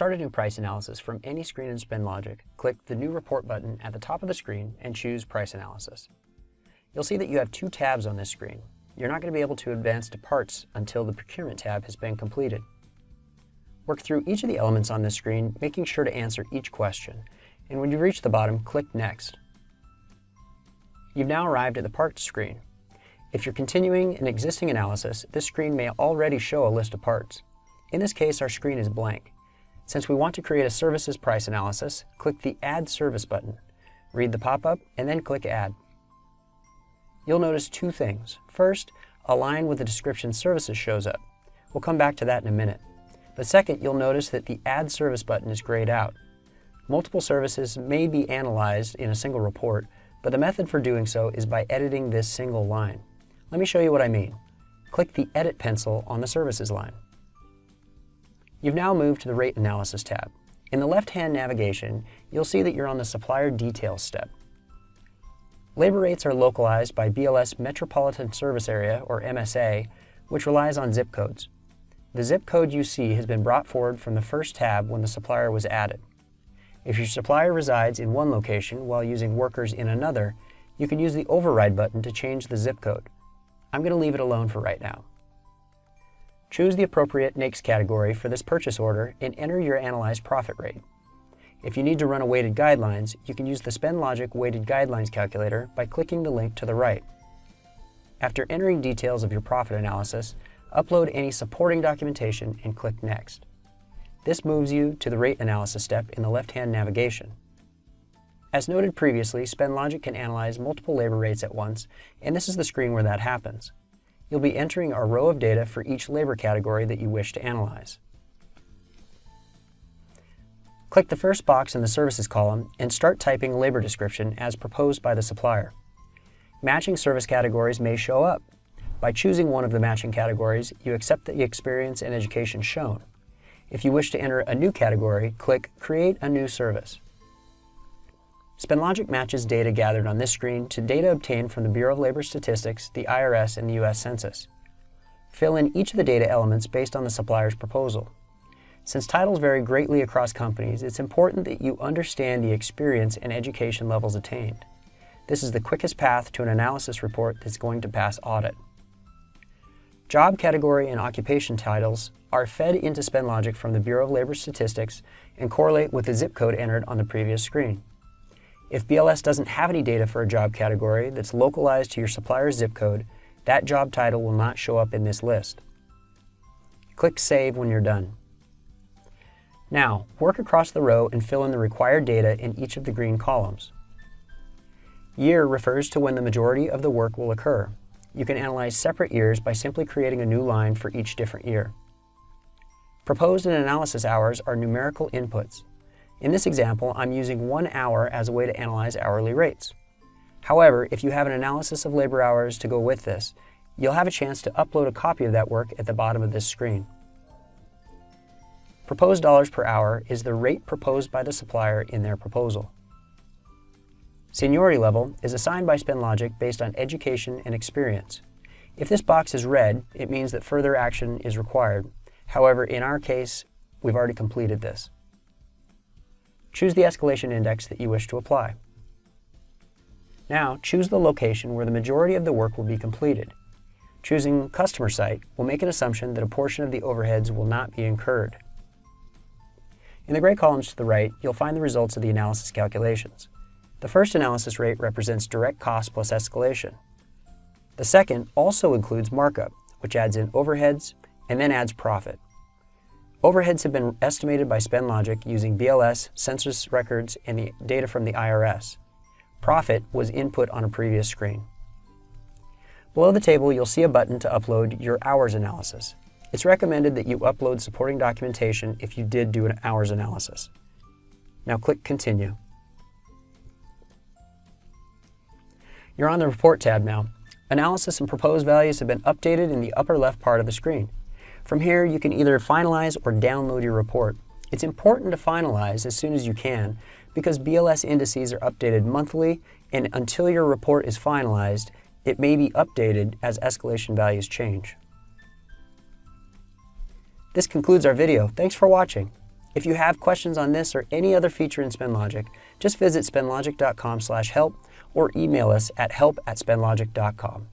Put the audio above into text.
start a new price analysis from any screen in SpendLogic, click the New Report button at the top of the screen and choose Price Analysis. You'll see that you have two tabs on this screen. You're not going to be able to advance to Parts until the Procurement tab has been completed. Work through each of the elements on this screen, making sure to answer each question, and when you reach the bottom, click Next. You've now arrived at the Parts screen. If you're continuing an existing analysis, this screen may already show a list of parts. In this case, our screen is blank. Since we want to create a services price analysis, click the Add Service button. Read the pop-up, and then click Add. You'll notice two things. First, a line with the description Services shows up. We'll come back to that in a minute. But second, you'll notice that the Add Service button is grayed out. Multiple services may be analyzed in a single report, but the method for doing so is by editing this single line. Let me show you what I mean. Click the Edit pencil on the Services line. You've now moved to the Rate Analysis tab. In the left-hand navigation, you'll see that you're on the Supplier Details step. Labor rates are localized by BLS Metropolitan Service Area, or MSA, which relies on zip codes. The zip code you see has been brought forward from the first tab when the supplier was added. If your supplier resides in one location while using workers in another, you can use the Override button to change the zip code. I'm going to leave it alone for right now. Choose the appropriate NAICS category for this purchase order and enter your analyzed profit rate. If you need to run a weighted guidelines, you can use the SpendLogic Weighted Guidelines calculator by clicking the link to the right. After entering details of your profit analysis, upload any supporting documentation and click Next. This moves you to the Rate Analysis step in the left-hand navigation. As noted previously, SpendLogic can analyze multiple labor rates at once, and this is the screen where that happens. You'll be entering a row of data for each labor category that you wish to analyze. Click the first box in the Services column and start typing a labor description as proposed by the supplier. Matching service categories may show up. By choosing one of the matching categories, you accept the experience and education shown. If you wish to enter a new category, click Create a New Service. SpendLogic matches data gathered on this screen to data obtained from the Bureau of Labor Statistics, the IRS, and the U.S. Census. Fill in each of the data elements based on the supplier's proposal. Since titles vary greatly across companies, it's important that you understand the experience and education levels attained. This is the quickest path to an analysis report that's going to pass audit. Job category and occupation titles are fed into SpendLogic from the Bureau of Labor Statistics and correlate with the zip code entered on the previous screen. If BLS doesn't have any data for a job category that's localized to your supplier's zip code, that job title will not show up in this list. Click Save when you're done. Now, work across the row and fill in the required data in each of the green columns. Year refers to when the majority of the work will occur. You can analyze separate years by simply creating a new line for each different year. Proposed and analysis hours are numerical inputs. In this example, I'm using 1 hour as a way to analyze hourly rates. However, if you have an analysis of labor hours to go with this, you'll have a chance to upload a copy of that work at the bottom of this screen. Proposed dollars per hour is the rate proposed by the supplier in their proposal. Seniority level is assigned by SpendLogic based on education and experience. If this box is red, it means that further action is required. However, in our case, we've already completed this. Choose the escalation index that you wish to apply. Now, choose the location where the majority of the work will be completed. Choosing Customer Site will make an assumption that a portion of the overheads will not be incurred. In the gray columns to the right, you'll find the results of the analysis calculations. The first analysis rate represents direct cost plus escalation. The second also includes markup, which adds in overheads and then adds profit. Overheads have been estimated by SpendLogic using BLS, census records, and the data from the IRS. Profit was input on a previous screen. Below the table, you'll see a button to upload your hours analysis. It's recommended that you upload supporting documentation if you did do an hours analysis. Now click Continue. You're on the Report tab now. Analysis and proposed values have been updated in the upper left part of the screen. From here, you can either finalize or download your report. It's important to finalize as soon as you can because BLS indices are updated monthly, and until your report is finalized, it may be updated as escalation values change. This concludes our video. Thanks for watching. If you have questions on this or any other feature in SpendLogic, just visit spendlogic.com/help or email us at help@spendlogic.com.